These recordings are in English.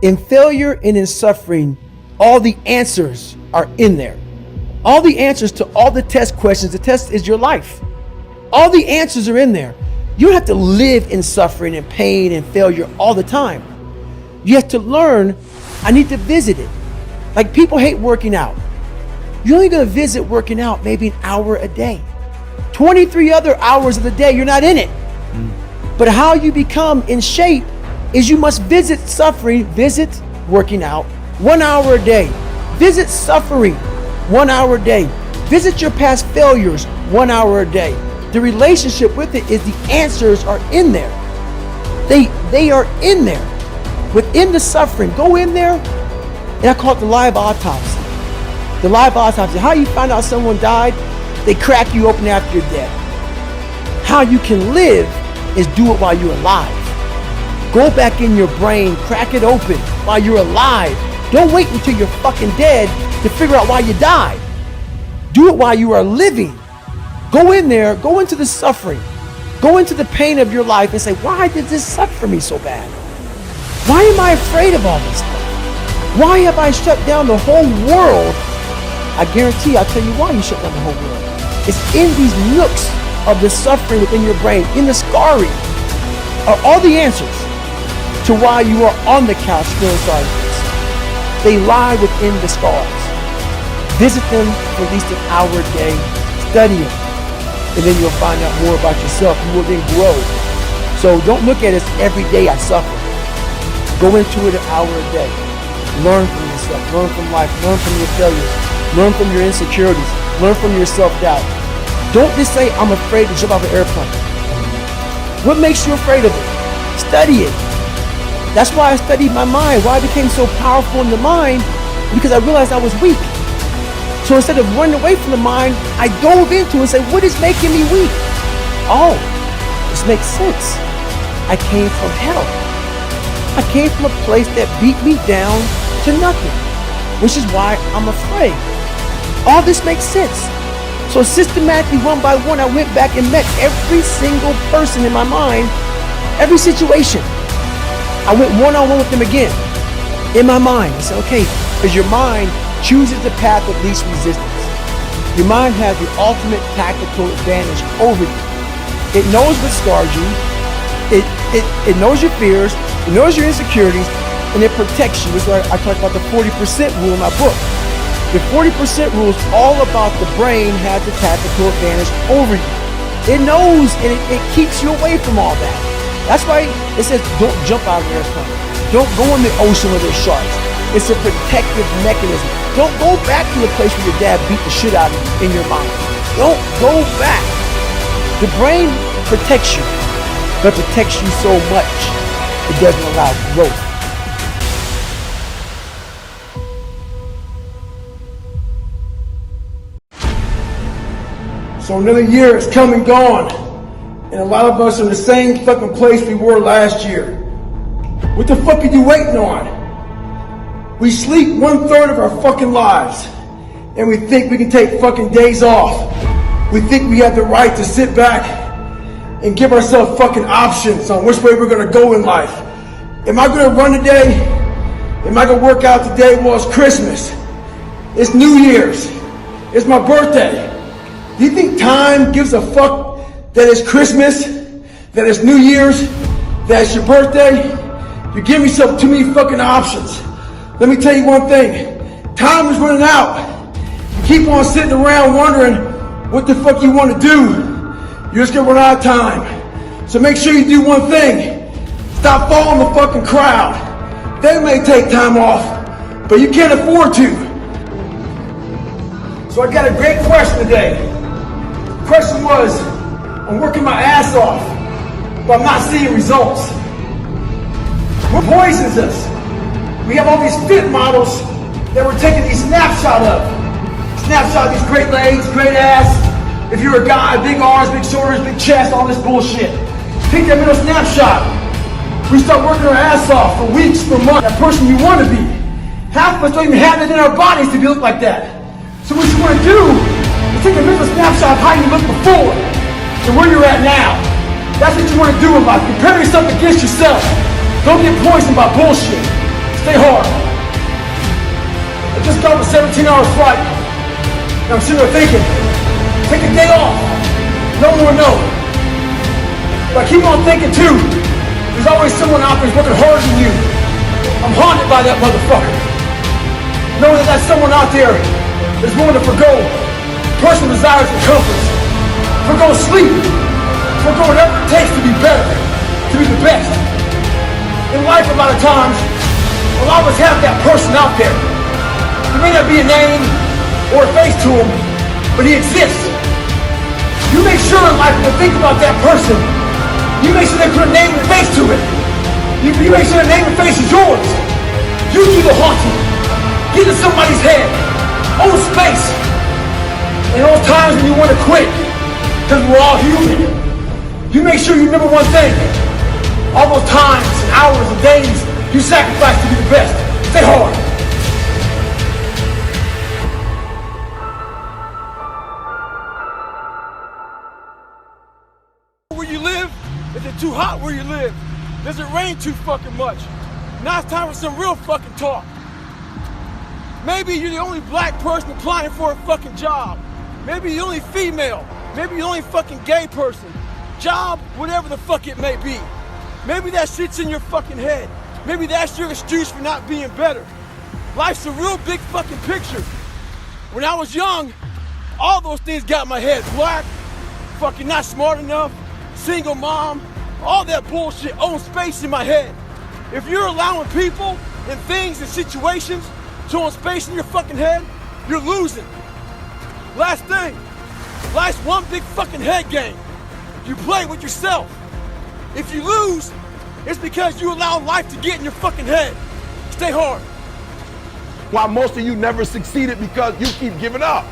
In failure and in suffering, all the answers are in there. All the answers to all the test questions. The test is your life. All the answers are in there. You don't have to live in suffering and pain and failure all the time. You have to learn, I need to visit it. Like people hate working out. You're only gonna visit working out maybe an hour a day. 23 other hours of the day, you're not in it. But how you become in shape is you must visit suffering, visit working out 1 hour a day. Visit suffering 1 hour a day. Visit your past failures 1 hour a day. The relationship with it is the answers are in there. They are in there. Within the suffering, go in there, and I call it the live autopsy. The live autopsy. How you find out someone died? They crack you open after you're dead. How you can live is do it while you're alive. Go back in your brain, crack it open while you're alive. Don't wait until you're fucking dead to figure out why you died. Do it while you are living. Go in there, go into the suffering, go into the pain of your life and say, why did this suck for me so bad? Why am I afraid of all this stuff? Why have I shut down the whole world? I guarantee I'll tell you why you shut down the whole world. It's in these nooks of the suffering within your brain, in the scarring, are all the answers to why you are on the couch feeling sorry for yourself. They lie within the scars. Visit them for at least an hour a day, study them, and then you'll find out more about yourself. You will then grow. So don't look at it as every day I suffer. Go into it an hour a day. Learn from yourself, learn from life, learn from your failures, learn from your insecurities, learn from your self-doubt. Don't just say, I'm afraid to jump off an airplane. What makes you afraid of it? Study it. That's why I studied my mind, why I became so powerful in the mind, because I realized I was weak. So instead of running away from the mind, I dove into it and said, what is making me weak? Oh, this makes sense. I came from hell. I came from a place that beat me down to nothing, which is why I'm afraid. All this makes sense. So systematically, one by one, I went back and met every single person in my mind, every situation. I went one-on-one with them again, in my mind. I said, okay, because your mind chooses the path of least resistance. Your mind has the ultimate tactical advantage over you. It knows what scars you. It knows your fears. It knows your insecurities, and it protects you. That's why I talk about the 40% rule in my book. The 40% rule is all about the brain has the tactical advantage over you. It knows, and it keeps you away from all that. That's why it says don't jump out of the airplane. Don't go in the ocean where there's sharks. It's a protective mechanism. Don't go back to the place where your dad beat the shit out of you in your mind. Don't go back. The brain protects you, but protects you so much it doesn't allow growth. So another year has come and gone, and a lot of us are in the same fucking place we were last year. What the fuck are you waiting on? We sleep 1/3 of our fucking lives, and we think we can take fucking days off. We think we have the right to sit back and give ourselves fucking options on which way we're gonna go in life. Am I gonna run today? Am I gonna work out today? Well, it's Christmas. It's New Year's. It's my birthday. Do you think time gives a fuck that it's Christmas, that it's New Year's, that it's your birthday? You give yourself too many fucking options. Let me tell you one thing. Time is running out. You keep on sitting around wondering what the fuck you want to do. You're just gonna run out of time. So make sure you do one thing. Stop following the fucking crowd. They may take time off, but you can't afford to. So I got a great question today. The question was, I'm working my ass off, but I'm not seeing results. What poisons us? We have all these fit models that we're taking these snapshots of. Snapshot of these great legs, great ass. If you're a guy, big arms, big shoulders, big chest, all this bullshit. Take that middle snapshot. We start working our ass off for weeks, for months. That person you want to be. Half of us don't even have it in our bodies to look like that. So what you want to do is take a mental snapshot of how you looked before and where you're at now. That's what you want to do in life. Compare yourself against yourself. Don't get poisoned by bullshit. Stay hard. I just got a 17-hour flight. And I'm sitting there thinking, take a day off. No more no. But I keep on thinking too, there's always someone out there who's working harder than you. I'm haunted by that motherfucker. Knowing that that's someone out there that's willing to forgo personal desires and comforts, forgo sleep, forgo whatever it takes to be better, to be the best. In life, a lot of times, we'll always have that person out there. There may not be a name or a face to him, but he exists. You make sure in life when you think about that person, you make sure they put a name and face to it. You make sure the name and face is yours. You do the haunting. Get in somebody's head. Own space. And those times when you want to quit, because we're all human, you make sure you remember one thing. All those times and hours and days you sacrifice to be the best. Stay hard. Where you live? Is it too hot where you live? Does it rain too fucking much? Now it's time for some real fucking talk. Maybe you're the only black person applying for a fucking job. Maybe you're the only female. Maybe you're the only fucking gay person. Job, whatever the fuck it may be. Maybe that shit's in your fucking head. Maybe that's your excuse for not being better. Life's a real big fucking picture. When I was young, all those things got in my head. Black, fucking not smart enough, single mom, all that bullshit own space in my head. If you're allowing people and things and situations to own space in your fucking head, you're losing. Last thing, life's one big fucking head game. You play with yourself. If you lose, it's because you allow life to get in your fucking head. Stay hard. Why most of you never succeeded because you keep giving up.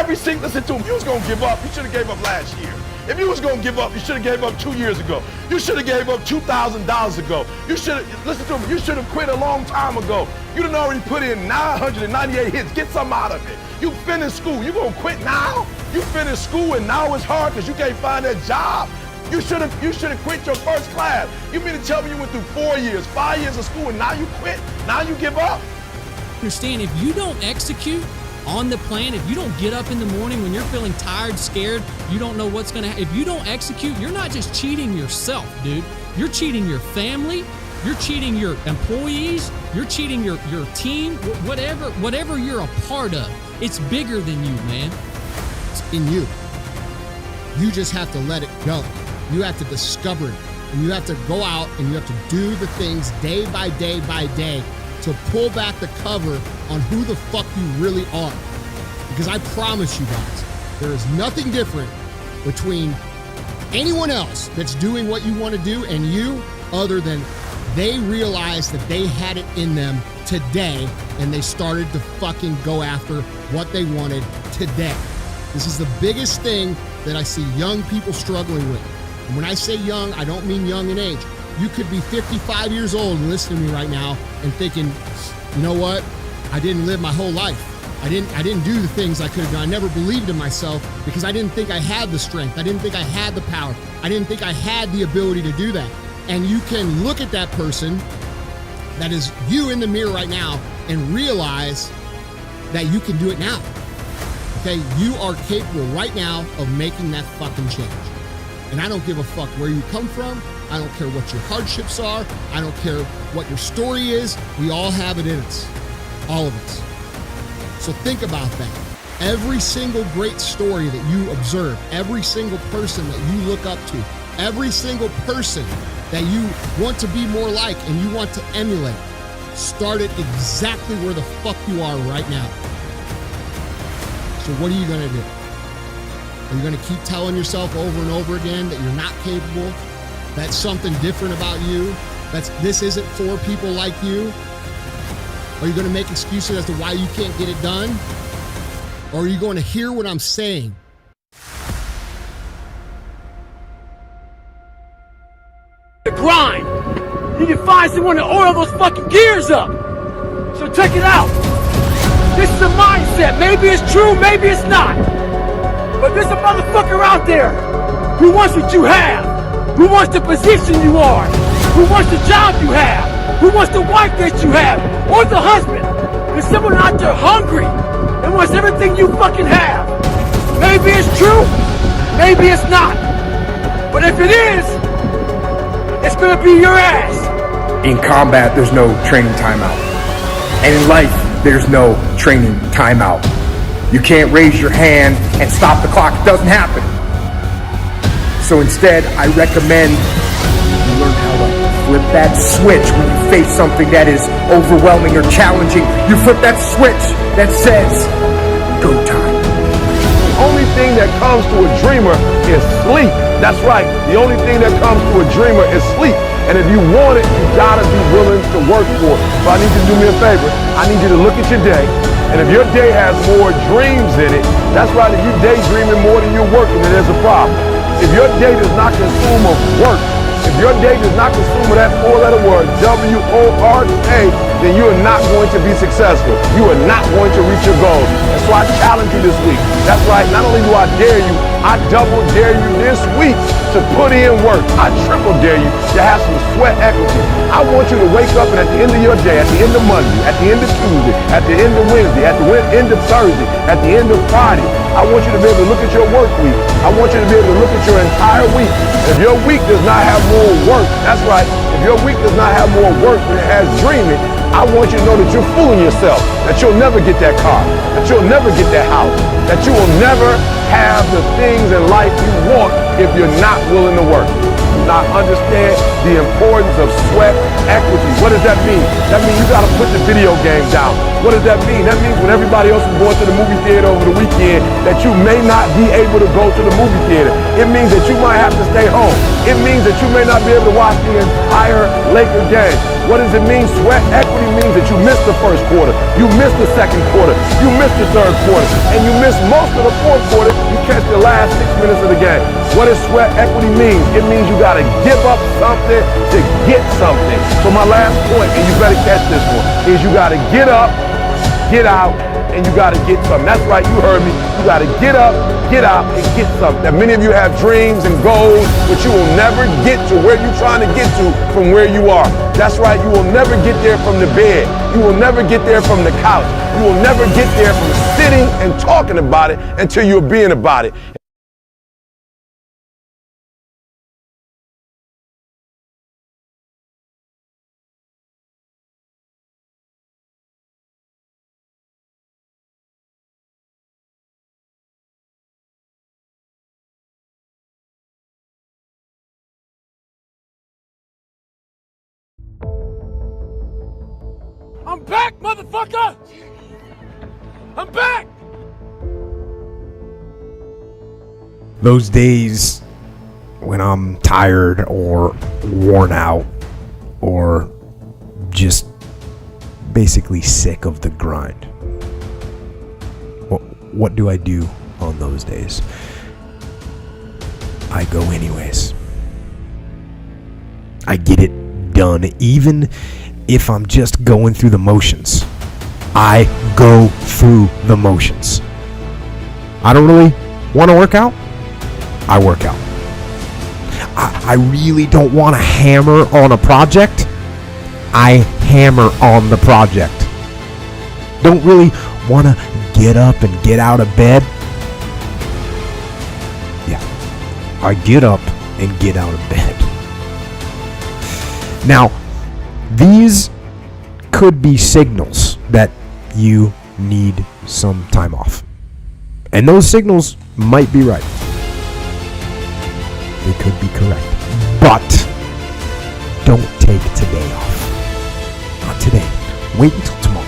Listen to him, you was gonna give up, you should have gave up last year. If you was gonna give up, you should have gave up 2 years ago. You should have gave up $2,000 ago. You should have, listen to him, you should have quit a long time ago. You done already put in 998 hits, get something out of it. You finished school, you gonna quit now? You finished school and now it's hard because you can't find that job? You should have quit your first class. You mean to tell me you went through 4 years, 5 years of school and now you quit? Now you give up? Understand, if you don't execute on the plan, if you don't get up in the morning when you're feeling tired, scared, you don't know what's gonna happen, if you don't execute, you're not just cheating yourself, dude. You're cheating your family, you're cheating your employees, you're cheating your team, whatever you're a part of. It's bigger than you, man. It's in you. You just have to let it go. You have to discover it. And you have to go out and you have to do the things day by day by day to pull back the cover on who the fuck you really are. Because I promise you guys, there is nothing different between anyone else that's doing what you want to do and you, other than they realized that they had it in them today and they started to fucking go after what they wanted today. This is the biggest thing that I see young people struggling with. And when I say young, I don't mean young in age. You could be 55 years old and listening to me right now and thinking, you know what? I didn't live my whole life. I didn't do the things I could have done. I never believed in myself because I didn't think I had the strength. I didn't think I had the power. I didn't think I had the ability to do that. And you can look at that person that is you in the mirror right now and realize that you can do it now. Okay, you are capable right now of making that fucking change. And I don't give a fuck where you come from. I don't care what your hardships are. I don't care what your story is. We all have it in us. All of us. So think about that. Every single great story that you observe, every single person that you look up to, every single person that you want to be more like and you want to emulate, start it exactly where the fuck you are right now. So what are you gonna do? Are you gonna keep telling yourself over and over again that you're not capable, that's something different about you, this isn't for people like you? Are you gonna make excuses as to why you can't get it done? Or are you going to hear what I'm saying? The grind. You need to find someone to oil those fucking gears up. So check it out. This is a mindset. Maybe it's true, maybe it's not. But there's a motherfucker out there who wants what you have, who wants the position you are, who wants the job you have, who wants the wife that you have, or the husband. There's someone out there hungry and wants everything you fucking have. Maybe it's true, maybe it's not. But if it is, it's gonna be your ass. In combat, there's no training timeout. And in life, there's no training timeout. You can't raise your hand and stop the clock. It doesn't happen. So instead, I recommend you learn how to flip that switch when you face something that is overwhelming or challenging. You flip that switch that says, go time. The only thing that comes to a dreamer is sleep. That's right. The only thing that comes to a dreamer is sleep. And if you want it, you gotta be willing to work for it. So I need you to do me a favor. I need you to look at your day. And if your day has more dreams in it, that's right. If you're daydreaming more than you're working, then there's a problem. If your day does not consume of work, if your day does not consume of that four-letter word, W-O-R-K, then you are not going to be successful. You are not going to reach your goals. And so I challenge you this week. That's right. Not only do I dare you, I double dare you this week to put in work. I triple dare you to have some sweat equity. I want you to wake up and at the end of your day, at the end of Monday, at the end of Tuesday, at the end of Wednesday, at the end of Thursday, at the end of Friday, I want you to be able to look at your work week. I want you to be able to look at your entire week. If your week does not have more work, that's right. If your week does not have more work than it has dreaming, I want you to know that you're fooling yourself, that you'll never get that car, that you'll never get that house, that you will never have the things in life you want if you're not willing to work. Now understand the importance of sweat equity. What does that mean? That means you gotta put the video game down. What does that mean? That means when everybody else is going to the movie theater over the weekend, that you may not be able to go to the movie theater. It means that you might have to stay home. It means that you may not be able to watch the entire Laker game. What does it mean? Sweat equity means that you missed the first quarter, you missed the second quarter, you missed the third quarter, and you missed most of the fourth quarter. You catch the last 6 minutes of the game. What does sweat equity mean? It means you gotta give up something to get something. So my last point, and you better catch this one, is you gotta get up, get out, and you gotta get something. That's right, you heard me. You gotta get up, get out, and get something. Now, many of you have dreams and goals, but you will never get to where you're trying to get to from where you are. That's right, you will never get there from the bed. You will never get there from the couch. You will never get there from sitting and talking about it until you're being about it. I'm back, motherfucker! I'm back! Those days when I'm tired or worn out or just basically sick of the grind. What do I do on those days? I go anyways. I get it done, even if I'm just going through the motions. I go through the motions. I don't really want to work out. I work out. I really don't want to hammer on a project. I hammer on the project. Don't really want to get up and get out of bed. Yeah, I get up and get out of bed. Now, these could be signals that you need some time off. And those signals might be right. They could be correct. But don't take today off. Not today. Wait until tomorrow.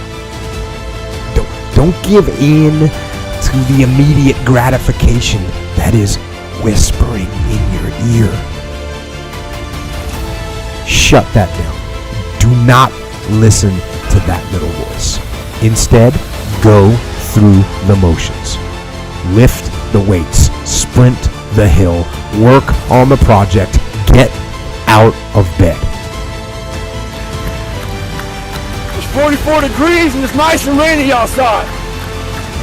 Don't give in to the immediate gratification that is whispering in your ear. Shut that down. Do not listen to that little voice. Instead, go through the motions. Lift the weights, sprint the hill, work on the project, get out of bed. It's 44 degrees and it's nice and rainy outside.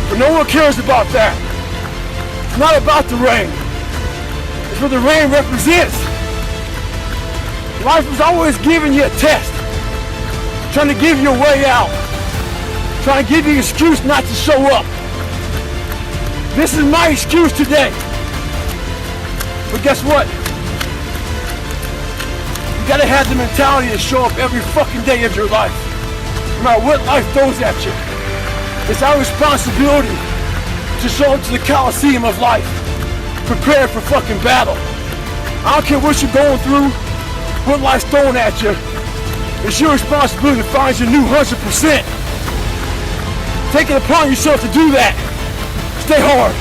But no one cares about that. It's not about the rain. It's what the rain represents. Life is always giving you a test. trying to give you a way out, trying to give you an excuse not to show up. This is my excuse today. But guess what? You gotta have the mentality to show up every fucking day of your life, no matter what life throws at you. It's our responsibility to show up to the Coliseum of life, prepared for fucking battle. I don't care what you're going through, what life's throwing at you. It's your responsibility to find your new 100%. Take it upon yourself to do that. Stay hard.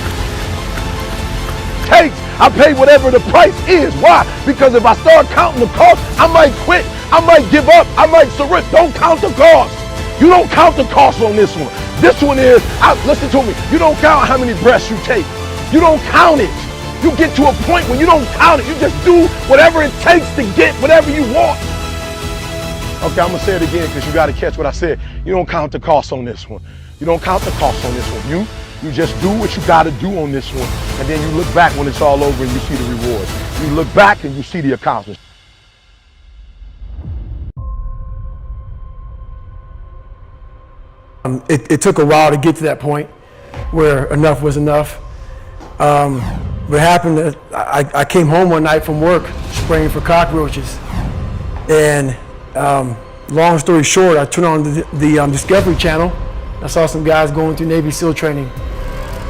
I pay whatever the price is. Why? Because if I start counting the cost, I might quit. I might give up. I might surrender. Don't count the cost. You don't count the cost on this one. This one is, listen to me, you don't count how many breaths you take. You don't count it. You get to a point when you don't count it. You just do whatever it takes to get whatever you want. Okay, I'm going to say it again because you got to catch what I said. You don't count the cost on this one. You don't count the cost on this one. You just do what you got to do on this one, and then you look back when it's all over and you see the rewards. You look back and you see the accomplishments. It took a while to get to that point where enough was enough. What happened, I came home one night from work spraying for cockroaches, and long story short, I turned on the Discovery Channel. I saw some guys going through Navy SEAL training,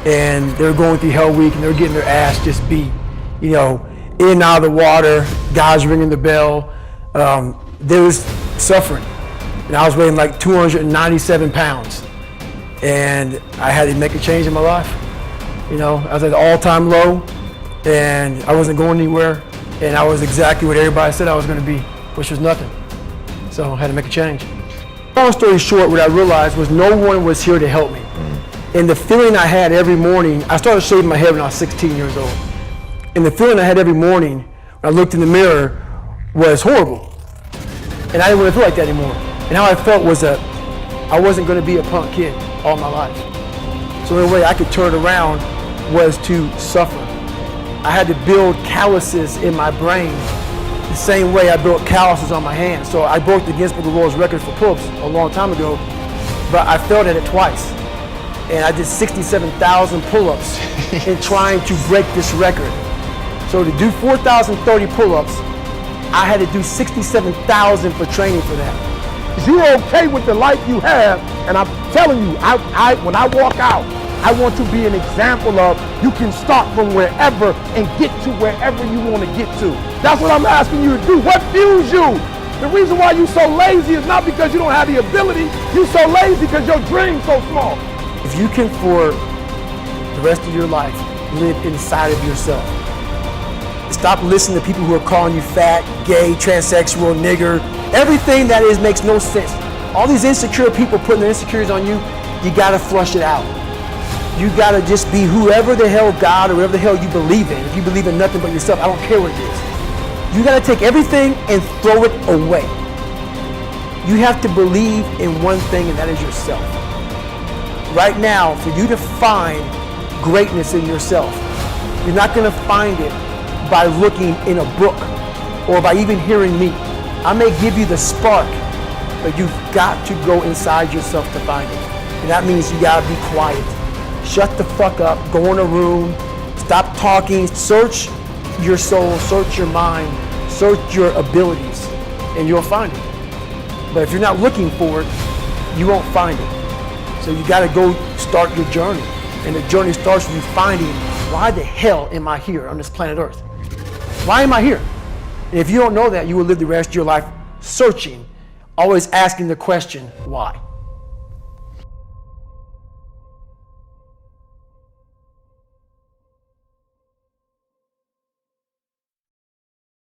and they were going through Hell Week, and they were getting their ass just beat. You know, in and out of the water, guys ringing the bell. They was suffering, and I was weighing like 297 pounds, and I had to make a change in my life. You know, I was at the all-time low, and I wasn't going anywhere, and I was exactly what everybody said I was going to be, which was nothing. So I had to make a change. Long story short, what I realized was no one was here to help me. And the feeling I had every morning, I started shaving my head when I was 16 years old. And the feeling I had every morning when I looked in the mirror was horrible. And I didn't want to feel like that anymore. And how I felt was that I wasn't going to be a punk kid all my life. So the only way I could turn it around was to suffer. I had to build calluses in my brain the same way I built calluses on my hands. So I broke the Guinness Book of World Records for pull-ups a long time ago, but I failed at it twice. And I did 67,000 pull-ups in trying to break this record. So to do 4,030 pull-ups, I had to do 67,000 for training for that. You're okay with the life you have, and I'm telling you, when I walk out, I want to be an example of you can start from wherever and get to wherever you want to get to. That's what I'm asking you to do. What fuels you? The reason why you're so lazy is not because you don't have the ability. You're so lazy because your dream's so small. If you can, for the rest of your life, live inside of yourself. Stop listening to people who are calling you fat, gay, transsexual, nigger. Everything that is makes no sense. All these insecure people putting their insecurities on you, you gotta flush it out. You gotta just be whoever the hell God or whatever the hell you believe in. If you believe in nothing but yourself, I don't care what it is. You gotta take everything and throw it away. You have to believe in one thing, and that is yourself. Right now, for you to find greatness in yourself, you're not gonna find it by looking in a book or by even hearing me. I may give you the spark, but you've got to go inside yourself to find it. And that means you gotta be quiet. Shut the fuck up, go in a room, stop talking, search your soul, search your mind, search your abilities, and you'll find it. But if you're not looking for it, you won't find it. So you gotta go start your journey. And the journey starts with you finding, why the hell am I here on this planet Earth? Why am I here? And if you don't know that, you will live the rest of your life searching, always asking the question, why?